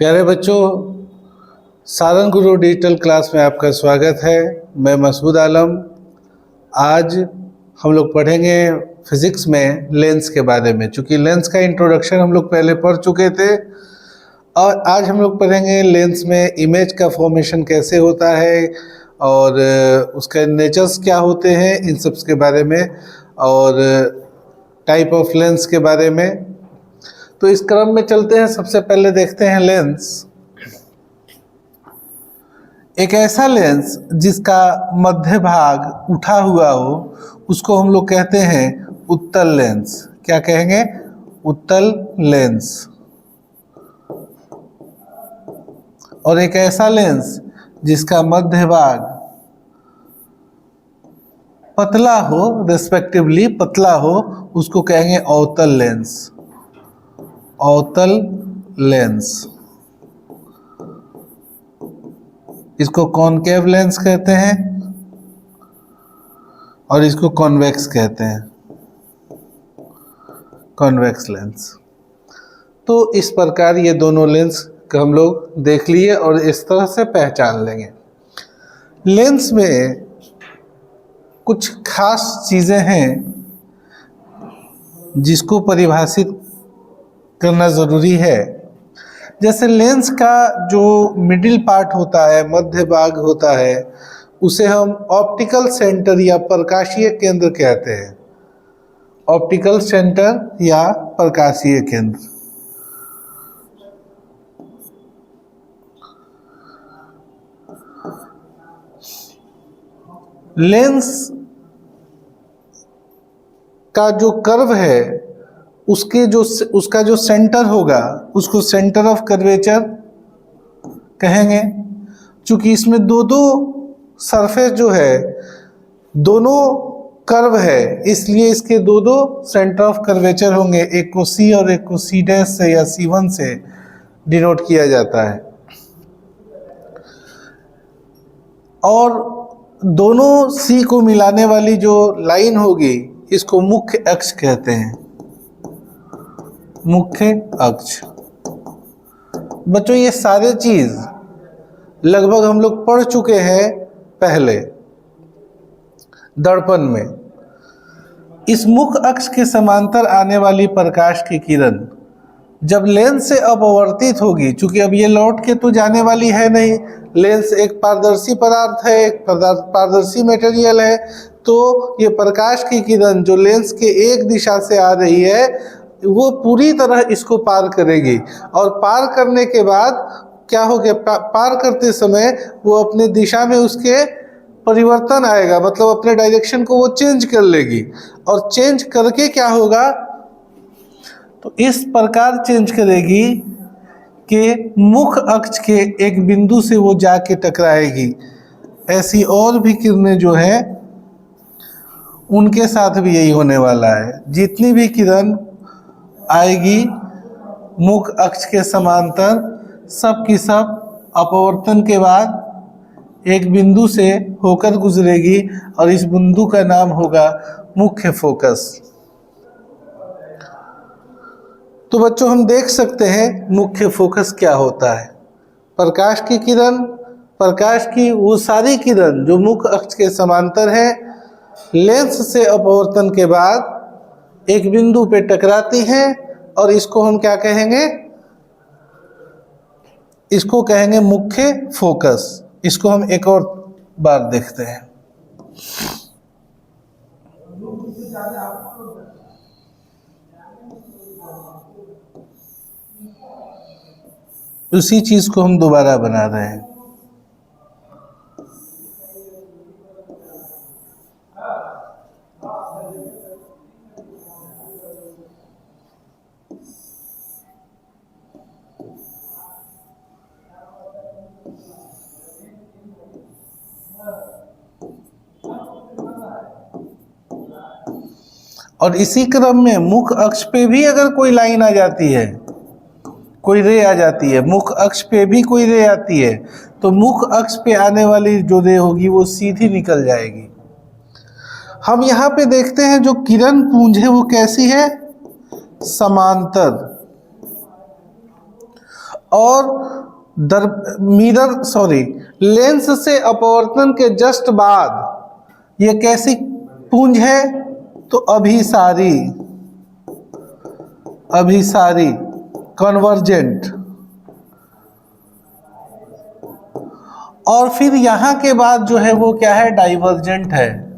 प्यारे बच्चों, सारंग गुरु digital class में आपका स्वागत है। मैं मसूद आलम। आज हम लोग पढ़ेंगे फिज़िक्स में लेंस के बारे में। चूँकि लेंस का इंट्रोडक्शन हम लोग पहले पढ़ चुके थे और आज हम लोग पढ़ेंगे लेंस में इमेज का फॉर्मेशन कैसे होता है और उसके नेचर्स क्या होते हैं, इन सब के बारे में और टाइप ऑफ लेंस के बारे में। तो इस क्रम में चलते हैं। सबसे पहले देखते हैं लेंस। एक ऐसा लेंस जिसका मध्य भाग उठा हुआ हो उसको हम लोग कहते हैं उत्तल लेंस। क्या कहेंगे? उत्तल लेंस। और एक ऐसा लेंस जिसका मध्य भाग पतला हो, रेस्पेक्टिवली पतला हो, उसको कहेंगे अवतल लेंस। अवतल लेंस। इसको कॉनकेव लेंस कहते हैं और इसको कॉन्वेक्स कहते हैं, कॉन्वेक्स लेंस। तो इस प्रकार ये दोनों लेंस का हम लोग देख लिए और इस तरह से पहचान लेंगे। लेंस में कुछ खास चीज़ें हैं जिसको परिभाषित करना ज़रूरी है। जैसे लेंस का जो मिडिल पार्ट होता है, मध्य भाग होता है, उसे हम ऑप्टिकल सेंटर या प्रकाशीय केंद्र कहते हैं। ऑप्टिकल सेंटर या प्रकाशीय केंद्र। लेंस का जो कर्व है उसका जो सेंटर होगा उसको सेंटर ऑफ कर्वेचर कहेंगे। क्योंकि इसमें दो सरफेस जो है दोनों कर्व है, इसलिए इसके दो सेंटर ऑफ कर्वेचर होंगे। एक को सी और एक को सी डैश से या C1 से डिनोट किया जाता है। और दोनों सी को मिलाने वाली जो लाइन होगी इसको मुख्य अक्ष कहते हैं। मुख्य अक्ष। बच्चों, ये सारे चीज लगभग हम लोग पढ़ चुके हैं पहले दर्पण में। इस मुख्य अक्ष के समांतर आने वाली प्रकाश की किरण जब लेंस से अपवर्तित होगी, चूंकि अब ये लौट के तो जाने वाली है नहीं, लेंस एक पारदर्शी पदार्थ है, एक पारदर्शी मटेरियल है, तो ये प्रकाश की किरण जो लेंस के एक दिशा से आ रही है वो पूरी तरह इसको पार करेगी। और पार करने के बाद क्या हो गया, पार करते समय वो अपने दिशा में उसके परिवर्तन आएगा, मतलब अपने डायरेक्शन को वो चेंज कर लेगी। और चेंज करके क्या होगा, तो इस प्रकार चेंज करेगी कि मुख्य अक्ष के एक बिंदु से वो जाके टकराएगी। ऐसी और भी किरणें जो है उनके साथ भी यही होने वाला है। जितनी भी किरण आएगी मुख्य अक्ष के समांतर, सब की सब अपवर्तन के बाद एक बिंदु से होकर गुजरेगी और इस बिंदु का नाम होगा मुख्य फोकस। तो बच्चों, हम देख सकते हैं मुख्य फोकस क्या होता है। प्रकाश की किरण, प्रकाश की वो सारी किरण जो मुख्य अक्ष के समांतर है, लेंस से अपवर्तन के बाद एक बिंदु पे टकराती है और इसको हम क्या कहेंगे? इसको कहेंगे मुख्य फोकस। इसको हम एक और बार देखते हैं। उसी चीज को हम दोबारा बना रहे हैं। और इसी क्रम में मुख्य अक्ष पे भी अगर कोई लाइन आ जाती है, कोई रे आ जाती है, मुख्य अक्ष पे भी कोई रे आती है, तो मुख्य अक्ष पे आने वाली जो रे होगी वो सीधी निकल जाएगी। हम यहाँ पे देखते हैं जो किरण पुंज है वो कैसी है? समांतर। और लेंस से अपवर्तन के जस्ट बाद ये कैसी पुंज है? तो अभिसारी कन्वर्जेंट। और फिर यहां के बाद जो है वो क्या है? डाइवर्जेंट है।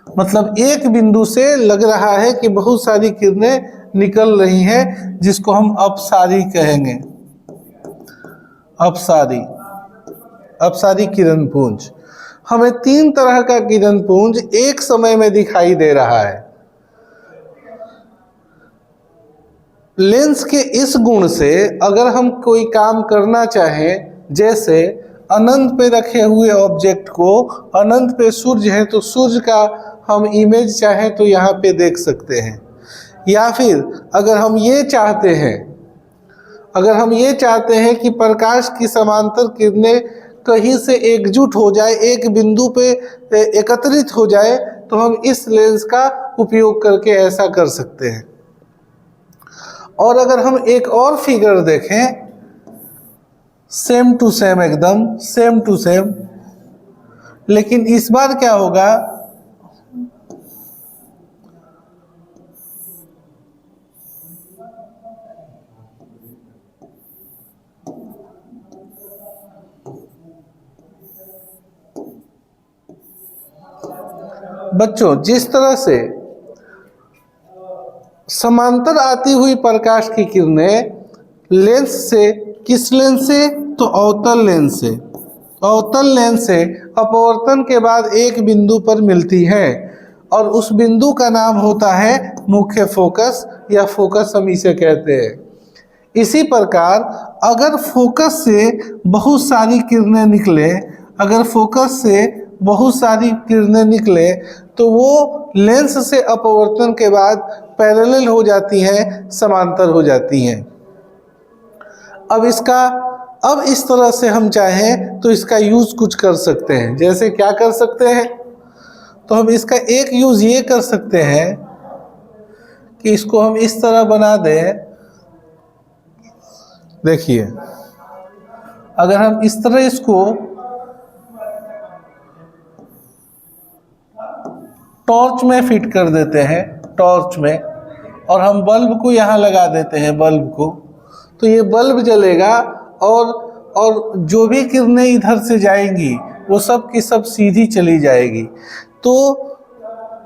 मतलब एक बिंदु से लग रहा है कि बहुत सारी किरणें निकल रही हैं, जिसको हम अपसारी कहेंगे। अपसारी किरण पुंज। हमें 3 तरह का किरण पुंज एक समय में दिखाई दे रहा है। लेंस के इस गुण से अगर हम कोई काम करना चाहें, जैसे अनंत पे रखे हुए ऑब्जेक्ट को, अनंत पे सूर्य है तो सूर्य का हम इमेज चाहें तो यहाँ पे देख सकते हैं। या फिर अगर हम ये चाहते हैं कि प्रकाश की समांतर किरणें कहीं से एकजुट हो जाए, एक बिंदु पे एकत्रित हो जाए, तो हम इस लेंस का उपयोग करके ऐसा कर सकते हैं। और अगर हम एक और फिगर देखें, सेम टू सेम, एकदम सेम टू सेम, लेकिन इस बार क्या होगा? बच्चों, जिस तरह से समांतर आती हुई प्रकाश की किरणें लेंस से, किस लेंस से? तो अवतल लेंस से अपवर्तन के बाद एक बिंदु पर मिलती है, और उस बिंदु का नाम होता है मुख्य फोकस, या फोकस हम इसे कहते हैं। इसी प्रकार अगर फोकस से बहुत सारी किरणें निकले, तो वो लेंस से अपवर्तन के बाद पैरेलल हो जाती हैं, समांतर हो जाती हैं। अब इस तरह से हम चाहें तो इसका यूज कुछ कर सकते हैं। जैसे क्या कर सकते हैं? तो हम इसका एक यूज ये कर सकते हैं कि इसको हम इस तरह बना दें। देखिए, अगर हम इस तरह इसको टॉर्च में फिट कर देते हैं, टॉर्च में, और हम बल्ब को यहाँ लगा देते हैं, बल्ब को, तो ये बल्ब जलेगा, और जो भी किरणें इधर से जाएंगी वो सब की सब सीधी चली जाएगी। तो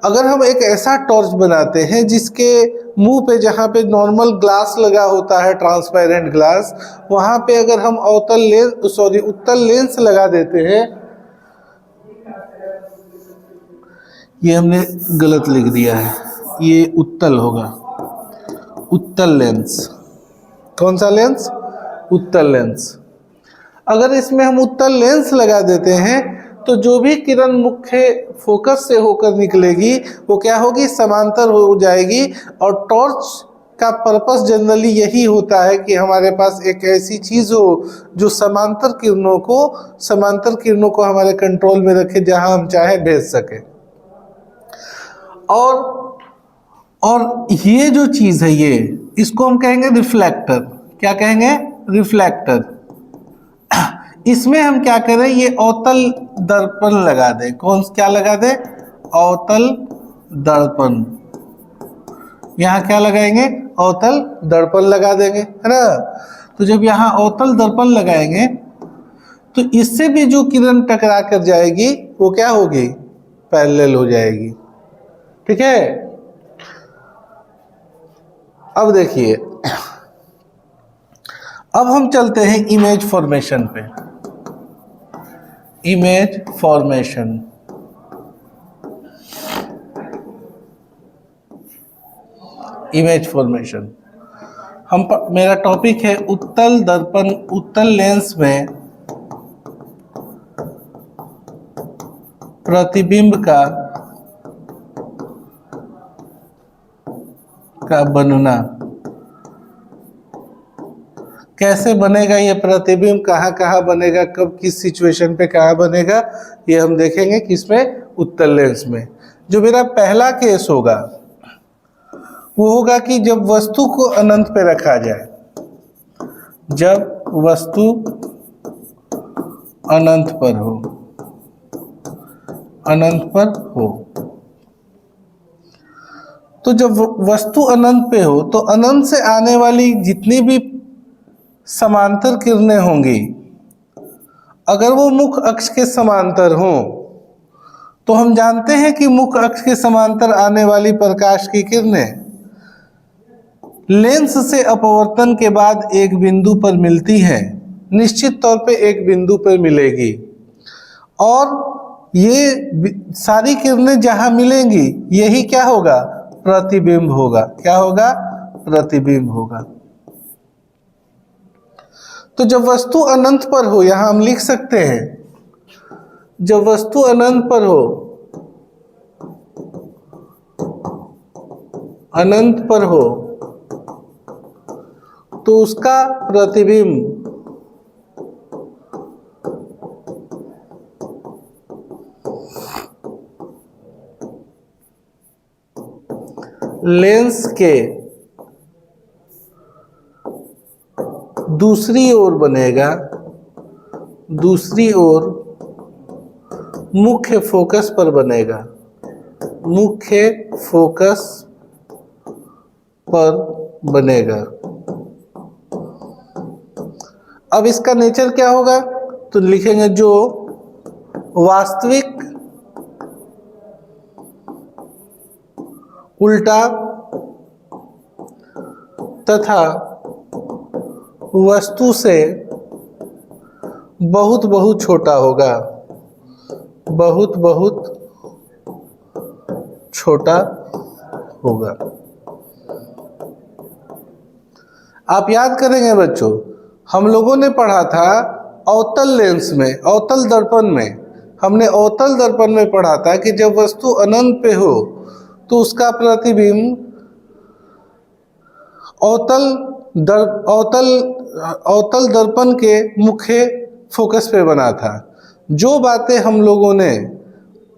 अगर हम एक ऐसा टॉर्च बनाते हैं जिसके मुंह पे, जहाँ पे नॉर्मल ग्लास लगा होता है, ट्रांसपेरेंट ग्लास, वहाँ पे अगर हम उत्तल लेंस लगा देते हैं, ये हमने गलत लिख दिया है, ये उत्तल होगा, उत्तल लेंस। कौन सा लेंस? उत्तल लेंस। अगर इसमें हम उत्तल लेंस लगा देते हैं तो जो भी किरण मुख्य फोकस से होकर निकलेगी वो क्या होगी? समांतर हो जाएगी। और टॉर्च का पर्पस जनरली यही होता है कि हमारे पास एक ऐसी चीज़ हो जो समांतर किरणों को हमारे कंट्रोल में रखे, जहां हम चाहे भेज सके। और ये जो चीज़ है, इसको हम कहेंगे रिफ्लेक्टर। क्या कहेंगे? रिफ्लेक्टर। इसमें हम क्या करें? ये अवतल दर्पण लगा दें। क्या लगा दें? अवतल दर्पण। यहाँ क्या लगाएंगे? अवतल दर्पण लगा देंगे, है ना। तो जब यहाँ अवतल दर्पण लगाएंगे तो इससे भी जो किरण टकरा कर जाएगी वो क्या होगी? पैरेलल हो जाएगी। ठीक है। अब देखिए, अब हम चलते हैं इमेज फॉर्मेशन पे। इमेज फॉर्मेशन मेरा टॉपिक है उत्तल दर्पण, उत्तल लेंस में प्रतिबिंब का बनना। कैसे बनेगा ये प्रतिबिंब, कहाँ कहाँ बनेगा, कब, किस सिचुएशन पे कहाँ बनेगा, ये हम देखेंगे किसमें? उत्तल लेंस में। जो मेरा पहला केस होगा वो होगा कि जब वस्तु को अनंत पे रखा जाए। जब वस्तु अनंत पर हो, अनंत पर हो। तो जब वस्तु अनंत पे हो तो अनंत से आने वाली जितनी भी समांतर किरणें होंगी, अगर वो मुख्य अक्ष के समांतर हों, तो हम जानते हैं कि मुख्य अक्ष के समांतर आने वाली प्रकाश की किरणें लेंस से अपवर्तन के बाद एक बिंदु पर मिलती हैं, निश्चित तौर पे एक बिंदु पर मिलेगी, और ये सारी किरणें जहां मिलेंगी यही क्या होगा? प्रतिबिंब होगा। क्या होगा? प्रतिबिंब होगा। तो जब वस्तु अनंत पर हो, यहां हम लिख सकते हैं, जब वस्तु अनंत पर हो, अनंत पर हो, तो उसका प्रतिबिंब लेंस के दूसरी ओर बनेगा, दूसरी ओर मुख्य फोकस पर बनेगा, मुख्य फोकस पर बनेगा। अब इसका नेचर क्या होगा? तो लिखेंगे जो वास्तविक उल्टा तथा वस्तु से बहुत बहुत छोटा होगा, बहुत बहुत छोटा होगा। आप याद करेंगे बच्चों, हम लोगों ने पढ़ा था अवतल लेंस में, अवतल दर्पण में, हमने अवतल दर्पण में पढ़ा था कि जब वस्तु अनंत पे हो तो उसका प्रतिबिंब अवतल दर्पण के मुख्य फोकस पे बना था। जो बातें हम लोगों ने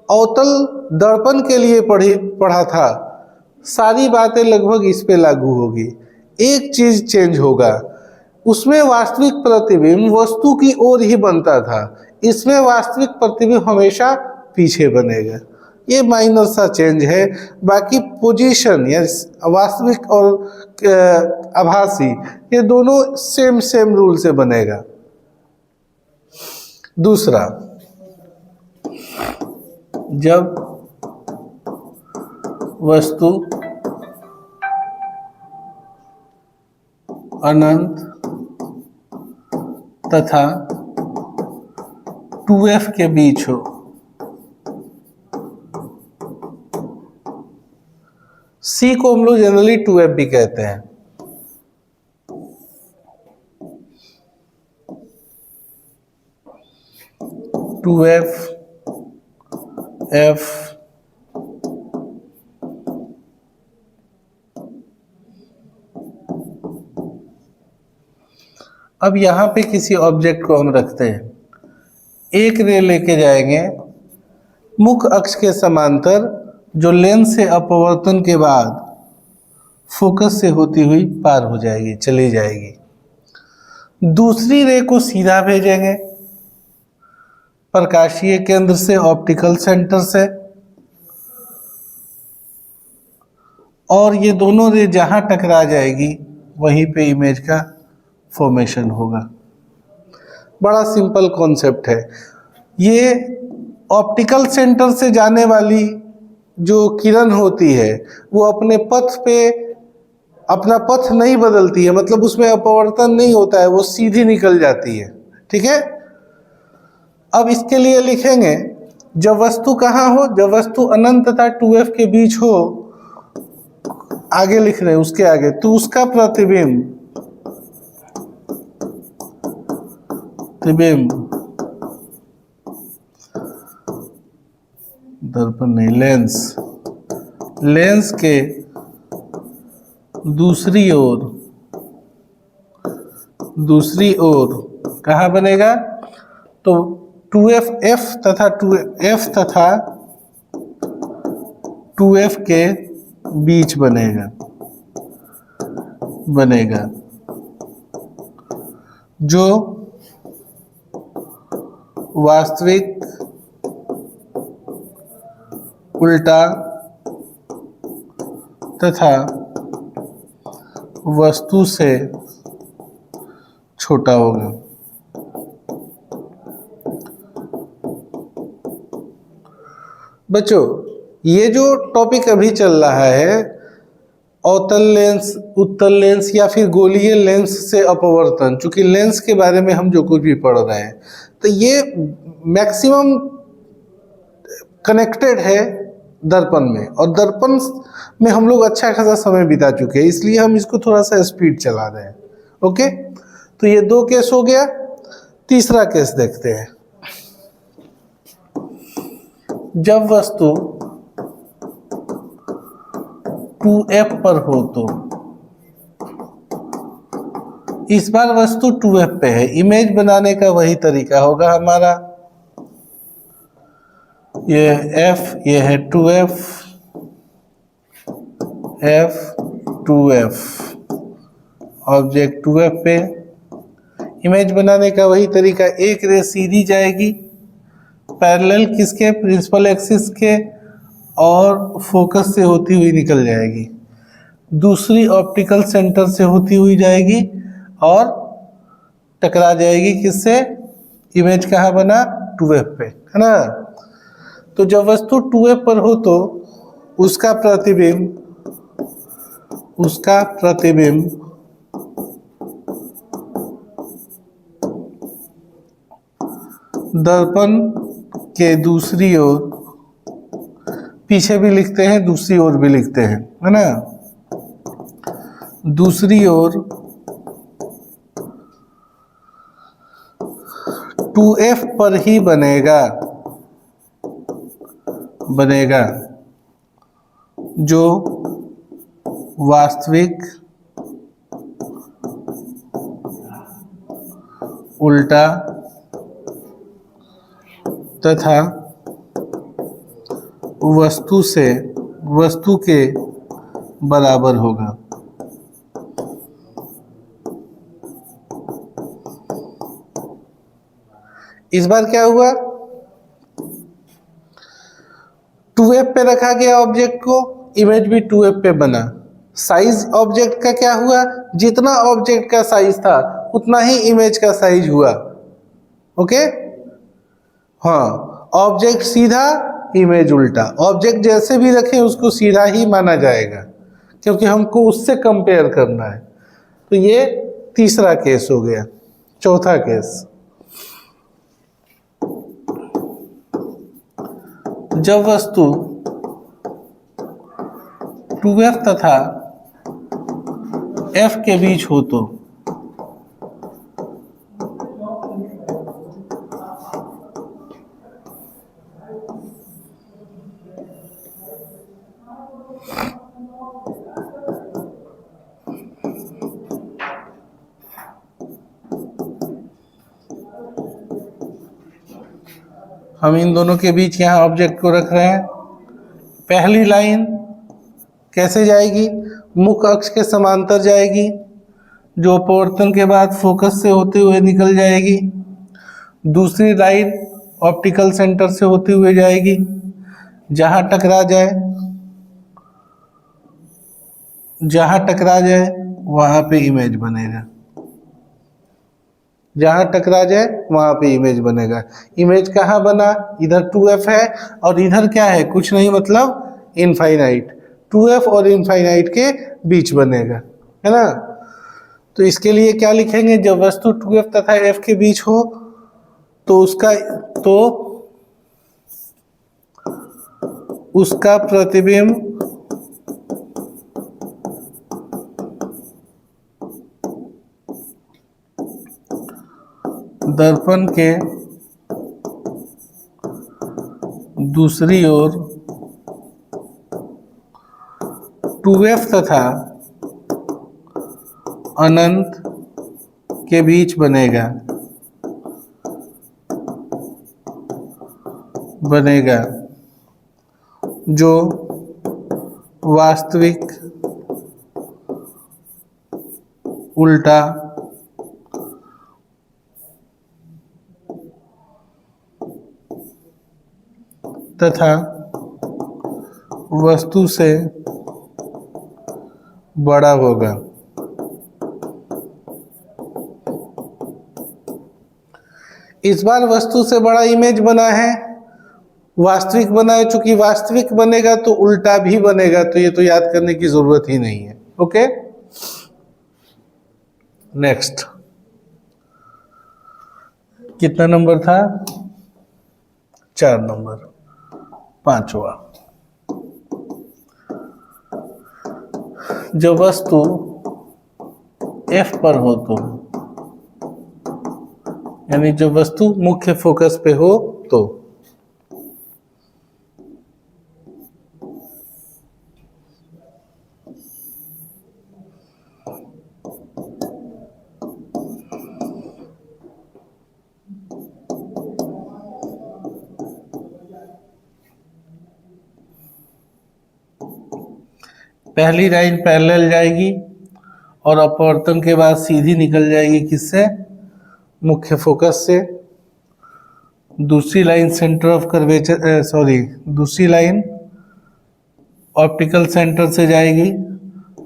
अवतल दर्पण के लिए पढ़ा था, सारी बातें लगभग इस पे लागू होगी। एक चीज चेंज होगा, उसमें वास्तविक प्रतिबिंब वस्तु की ओर ही बनता था, इसमें वास्तविक प्रतिबिंब हमेशा पीछे बनेगा। ये माइनर सा चेंज है, बाकी पोजीशन या वास्तविक और आभासी ये दोनों सेम रूल से बनेगा। दूसरा, जब वस्तु अनंत तथा 2f के बीच हो, C को हम लोग जनरली 2f भी कहते हैं। टू एफ एफ अब यहां पे किसी ऑब्जेक्ट को हम रखते हैं, एक रे लेके जाएंगे मुख्य अक्ष के समांतर, जो लेंस से अपवर्तन के बाद फोकस से होती हुई पार हो जाएगी, चली जाएगी। दूसरी रे को सीधा भेजेंगे प्रकाशीय केंद्र से, ऑप्टिकल सेंटर से, और ये दोनों रे जहां टकरा जाएगी वहीं पे इमेज का फॉर्मेशन होगा। बड़ा सिंपल कॉन्सेप्ट है ये। ऑप्टिकल सेंटर से जाने वाली जो किरण होती है वो अपने पथ पे अपना पथ नहीं बदलती है, मतलब उसमें अपवर्तन नहीं होता है, वो सीधी निकल जाती है। ठीक है, अब इसके लिए लिखेंगे जब वस्तु कहाँ हो, जब वस्तु अनंत तथा 2f के बीच हो, आगे लिख रहे हैं उसके आगे, तो उसका प्रतिबिंब दर्पण नहीं, लेंस के दूसरी ओर कहाँ बनेगा? तो 2f तथा 2f के बीच बनेगा। जो वास्तविक उल्टा तथा वस्तु से छोटा होगा। बच्चों, ये जो टॉपिक अभी चल रहा है अवतल लेंस, उत्तल लेंस या फिर गोलीय लेंस से अपवर्तन, चूंकि लेंस के बारे में हम जो कुछ भी पढ़ रहे हैं तो ये मैक्सिमम कनेक्टेड है दर्पण में, और दर्पण में हम लोग अच्छा खासा समय बिता चुके हैं, इसलिए हम इसको थोड़ा सा स्पीड चला रहे हैं। ओके, तो ये 2 केस हो गया। तीसरा केस देखते हैं। जब वस्तु 2f पर हो तो इस बार वस्तु 2f पे है, इमेज बनाने का वही तरीका होगा हमारा। ये f, ये है 2f, f 2f, object 2f पे इमेज बनाने का वही तरीका। एक रे सीधी जाएगी पैरेलल किसके, प्रिंसिपल एक्सिस के, और फोकस से होती हुई निकल जाएगी। दूसरी ऑप्टिकल सेंटर से होती हुई जाएगी और टकरा जाएगी किससे, इमेज कहाँ बना, 2f पे, है ना। तो जब वस्तु 2f पर हो तो उसका प्रतिबिंब दर्पण के दूसरी ओर, पीछे भी लिखते हैं दूसरी ओर भी लिखते हैं, है ना, दूसरी ओर 2f पर ही बनेगा जो वास्तविक उल्टा तथा वस्तु के बराबर होगा। इस बार क्या हुआ, 2f पे रखा गया ऑब्जेक्ट को, इमेज भी 2f पे बना। साइज ऑब्जेक्ट का क्या हुआ, जितना ऑब्जेक्ट का साइज था उतना ही इमेज का साइज हुआ। ओके, हाँ, ऑब्जेक्ट सीधा, इमेज उल्टा। ऑब्जेक्ट जैसे भी रखें उसको सीधा ही माना जाएगा क्योंकि हमको उससे कंपेयर करना है। तो ये तीसरा केस हो गया। चौथा केस, जब वस्तु 2f तथा f के बीच हो तो हम इन दोनों के बीच यहाँ ऑब्जेक्ट को रख रहे हैं। पहली लाइन कैसे जाएगी, मुख्य अक्ष के समांतर जाएगी, जो अपवर्तन के बाद फोकस से होते हुए निकल जाएगी। दूसरी लाइन ऑप्टिकल सेंटर से होते हुए जाएगी, जहाँ टकरा जाए वहाँ पे इमेज बनेगा, जहाँ टकरा जाए वहाँ पे इमेज बनेगा। इमेज कहाँ बना, इधर 2f है और इधर क्या है, कुछ नहीं मतलब इनफाइनाइट। 2f और इनफाइनाइट के बीच बनेगा, है ना। तो इसके लिए क्या लिखेंगे, जब वस्तु 2f तथा f के बीच हो तो उसका प्रतिबिंब दर्पण के दूसरी ओर 2f तथा अनंत के बीच बनेगा जो वास्तविक उल्टा तथा वस्तु से बड़ा होगा। इस बार वस्तु से बड़ा इमेज बना है, वास्तविक बना है। चूंकि वास्तविक बनेगा तो उल्टा भी बनेगा, तो ये तो याद करने की जरूरत ही नहीं है। ओके, नेक्स्ट कितना नंबर था? 4 नंबर, 5वां। जब वस्तु F पर हो तो, यानी जब वस्तु मुख्य फोकस पे हो तो पहली लाइन पैरेलल जाएगी और अपवर्तन के बाद सीधी निकल जाएगी किससे? मुख्य फोकस से। दूसरी लाइन सेंटर ऑफ कर्वेचर, दूसरी लाइन ऑप्टिकल सेंटर से जाएगी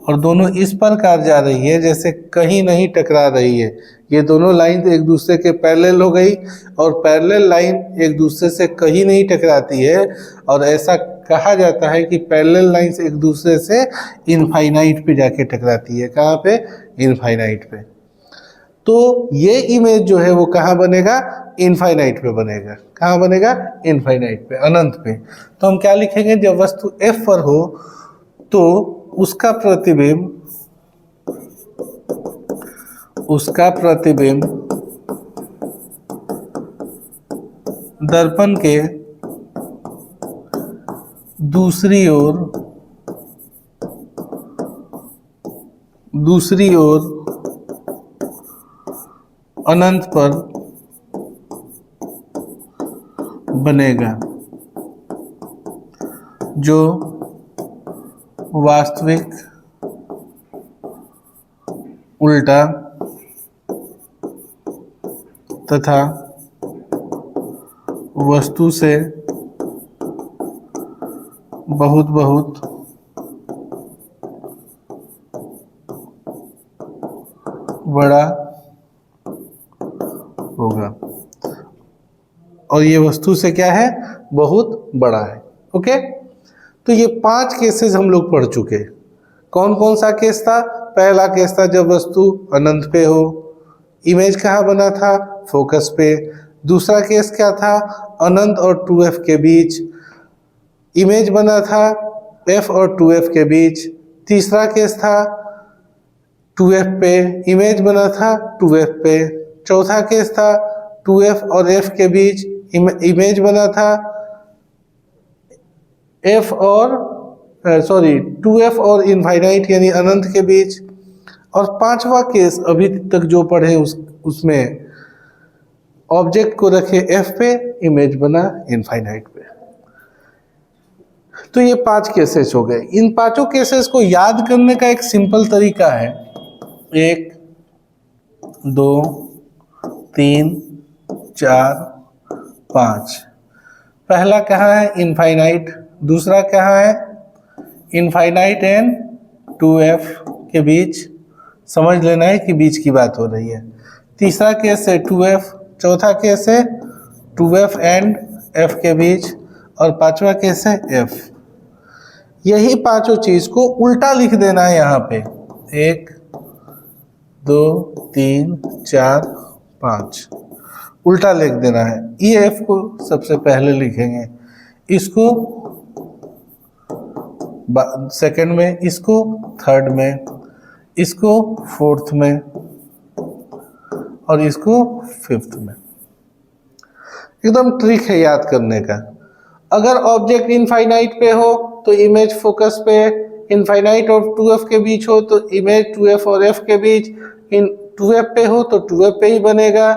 और दोनों इस प्रकार जा रही है जैसे कहीं नहीं टकरा रही है। ये दोनों लाइन एक दूसरे के पैरेलल हो गई और पैरेलल लाइन एक दूसरे से कहीं नहीं टकराती है, और ऐसा कहा जाता है कि पैरेलल लाइंस एक दूसरे से इनफाइनाइट पे जाके टकराती है। कहाँ पे? इनफाइनाइट पे। तो ये इमेज जो है वो कहाँ बनेगा? इनफाइनाइट पे बनेगा। कहाँ बनेगा? इनफाइनाइट पे, अनंत पे। तो हम क्या लिखेंगे? जब वस्तु F पर हो तो उसका प्रतिबिंब दर्पण के दूसरी ओर अनंत पर बनेगा, जो वास्तविक उल्टा तथा वस्तु से बहुत बहुत बड़ा होगा। और ये वस्तु से क्या है? बहुत बड़ा है। ओके, तो ये 5 केसेस हम लोग पढ़ चुके। कौन कौन सा केस था? पहला केस था जब वस्तु अनंत पे हो, इमेज कहाँ बना था? फोकस पे। दूसरा केस क्या था? अनंत और 2F के बीच इमेज बना था, F और 2F के बीच। तीसरा केस था 2F पे, इमेज बना था 2F पे। चौथा केस था 2F और F के बीच इमेज बना था 2F और इनफाइनाइट यानी अनंत के बीच। और 5वां केस अभी तक जो पढ़े उसमें ऑब्जेक्ट को रखे F पे, इमेज बना इनफाइनाइट पे। तो ये 5 केसेस हो गए। इन 5 केसेस को याद करने का एक सिंपल तरीका है। 1 2 3 4 5। पहला कहाँ है? इनफाइनाइट। दूसरा कहाँ है? इनफाइनाइट एंड 2F के बीच। समझ लेना है कि बीच की बात हो रही है। तीसरा केस है 2F। चौथा केस है 2F एंड F के बीच। और 5वां केस है F। यही 5 चीज को उल्टा लिख देना है यहाँ पे। 1 2 3 4 5 उल्टा लिख देना है। ये F को सबसे पहले लिखेंगे, इसको सेकंड में, इसको थर्ड में, इसको फोर्थ में और इसको फिफ्थ में। एकदम ट्रिक है याद करने का। अगर ऑब्जेक्ट इनफाइनाइट पे हो तो इमेज फोकस पे, इनफाइनाइट और 2F के बीच हो तो इमेज 2F और F के बीच, 2F पे हो तो 2F पे ही बनेगा,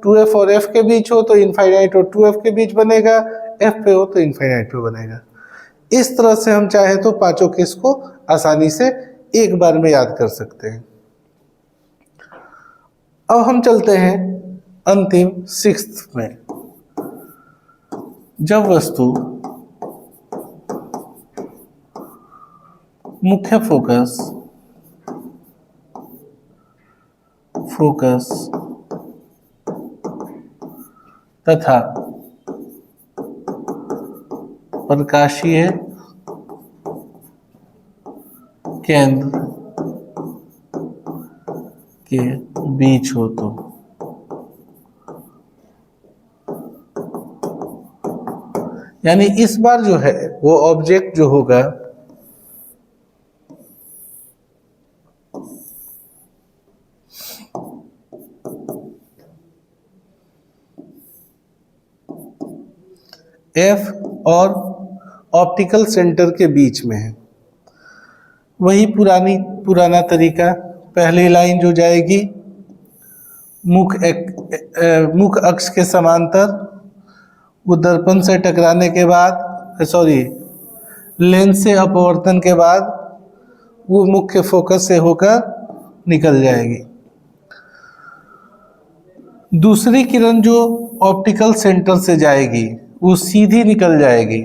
2F और F के बीच हो तो इनफाइनाइट और 2F के बीच बनेगा, F पे हो तो इनफाइनाइट पे बनेगा। इस तरह से हम चाहे तो 5 केस को आसानी से एक बार में याद कर सकते हैं। अब हम चलते हैं अंतिम 6th में। जब वस्तु मुख्य फोकस तथा प्रकाशीय केंद्र के बीच हो तो यानी इस बार जो है वो ऑब्जेक्ट जो होगा एफ और ऑप्टिकल सेंटर के बीच में है। वही पुराना तरीका, पहली लाइन जो जाएगी मुख अक्ष के समांतर, वो दर्पण से टकराने के बाद लेंस से अपवर्तन के बाद वो मुख्य फोकस से होकर निकल जाएगी। दूसरी किरण जो ऑप्टिकल सेंटर से जाएगी वो सीधी निकल जाएगी।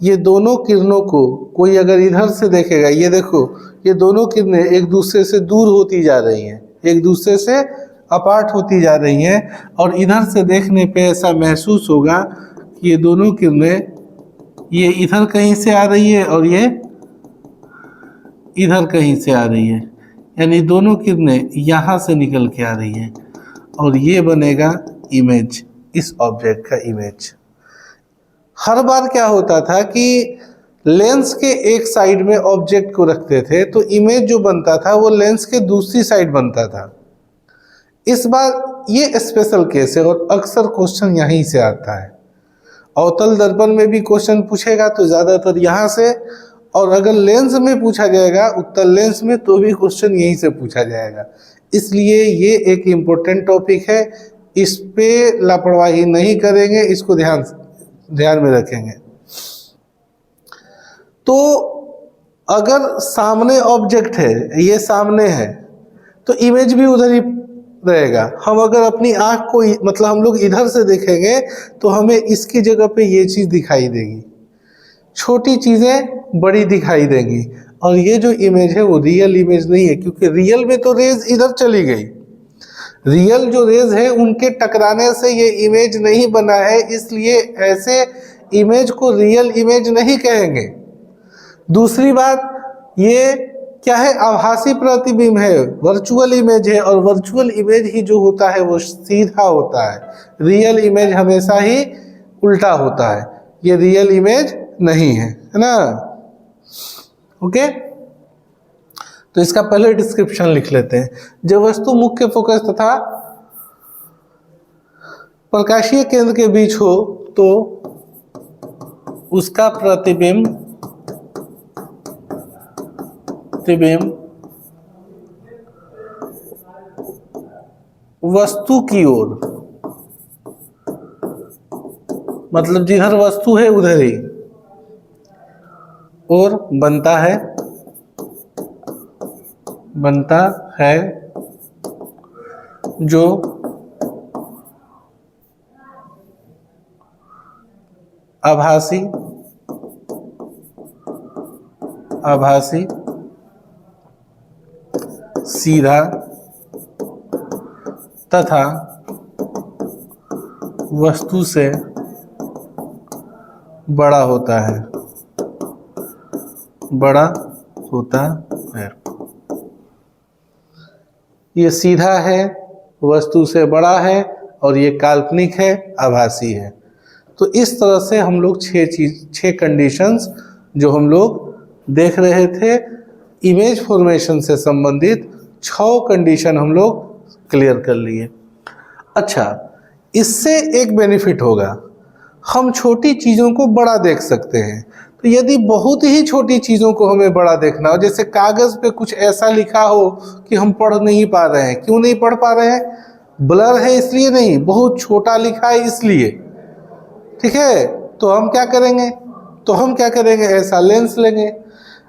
ये दोनों किरणों को कोई अगर इधर से देखेगा, ये देखो ये दोनों किरणें एक दूसरे से दूर होती जा रही हैं, एक दूसरे से अपार्ट होती जा रही हैं, और इधर से देखने पे ऐसा महसूस होगा कि ये दोनों किरणें ये इधर कहीं से आ रही है और ये इधर कहीं से आ रही है, यानी दोनों किरणें यहाँ से निकल के आ रही हैं, और ये बनेगा इमेज, इस ऑब्जेक्ट का इमेज। हर बार क्या होता था कि लेंस के एक साइड में ऑब्जेक्ट को रखते थे तो इमेज जो बनता था वो लेंस के दूसरी साइड बनता था। इस बार ये स्पेशल केस है और अक्सर क्वेश्चन यहीं से आता है। अवतल दर्पण में भी क्वेश्चन पूछेगा तो ज़्यादातर यहाँ से, और अगर लेंस में पूछा जाएगा उत्तल लेंस में तो भी क्वेश्चन यहीं से पूछा जाएगा। इसलिए ये एक इम्पोर्टेंट टॉपिक है, इस पे लापरवाही नहीं करेंगे, इसको ध्यान में रखेंगे। तो अगर सामने ऑब्जेक्ट है, ये सामने है, तो इमेज भी उधर ही रहेगा। हम अगर अपनी आँख को मतलब हम लोग इधर से देखेंगे तो हमें इसकी जगह पे ये चीज़ दिखाई देगी, छोटी चीज़ें बड़ी दिखाई देंगी, और ये जो इमेज है वो रियल इमेज नहीं है, क्योंकि रियल में तो रेज इधर चली गई। रियल जो रेज है उनके टकराने से ये इमेज नहीं बना है, इसलिए ऐसे इमेज को रियल इमेज नहीं कहेंगे। दूसरी बात, ये क्या है, आभासी प्रतिबिंब है, वर्चुअल इमेज है, और वर्चुअल इमेज ही जो होता है वो सीधा होता है, रियल इमेज हमेशा ही उल्टा होता है, ये रियल इमेज नहीं है, है ना। ओके, तो इसका पहले डिस्क्रिप्शन लिख लेते हैं। जब वस्तु मुख्य फोकस तथा प्रकाशीय केंद्र के बीच हो तो उसका प्रतिबिंब वस्तु की ओर, मतलब जिधर वस्तु है उधर ही और बनता है जो आभासी सीधा तथा वस्तु से बड़ा होता है, ये सीधा है, वस्तु से बड़ा है, और ये काल्पनिक है, आभासी है। तो इस तरह से हम लोग छह कंडीशंस जो हम लोग देख रहे थे, इमेज फॉर्मेशन से संबंधित 6 कंडीशन हम लोग क्लियर कर लिए। अच्छा, इससे एक बेनिफिट होगा, हम छोटी चीज़ों को बड़ा देख सकते हैं। तो यदि बहुत ही छोटी चीज़ों को हमें बड़ा देखना हो, जैसे कागज़ पे कुछ ऐसा लिखा हो कि हम पढ़ नहीं पा रहे हैं, क्यों नहीं पढ़ पा रहे हैं, ब्लर है इसलिए नहीं, बहुत छोटा लिखा है इसलिए, ठीक है। तो हम क्या करेंगे, ऐसा लेंस लेंगे।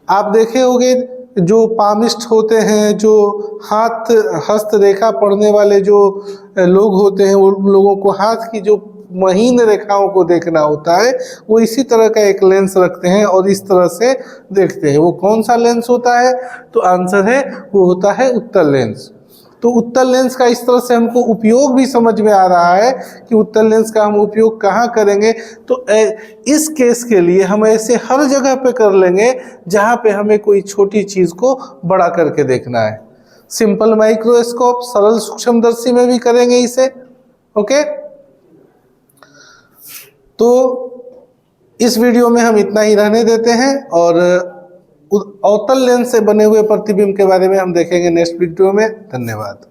आप देखे होंगे जो पामिस्ट होते हैं, जो हस्त रेखा पढ़ने वाले जो लोग होते हैं, उन लोगों को हाथ की जो महीन रेखाओं को देखना होता है, वो इसी तरह का एक लेंस रखते हैं और इस तरह से देखते हैं। वो कौन सा लेंस होता है? तो आंसर है वो होता है उत्तल लेंस। तो उत्तल लेंस का इस तरह से हमको उपयोग भी समझ में आ रहा है कि उत्तल लेंस का हम उपयोग कहाँ करेंगे। तो इस केस के लिए हम ऐसे हर जगह पे कर लेंगे जहाँ पे हमें कोई छोटी चीज़ को बड़ा करके देखना है। सिंपल माइक्रोस्कोप, सरल सूक्ष्मदर्शी में भी करेंगे इसे। ओके, तो इस वीडियो में हम इतना ही रहने देते हैं और अवतल लेंस से बने हुए प्रतिबिंब के बारे में हम देखेंगे नेक्स्ट वीडियो में। धन्यवाद।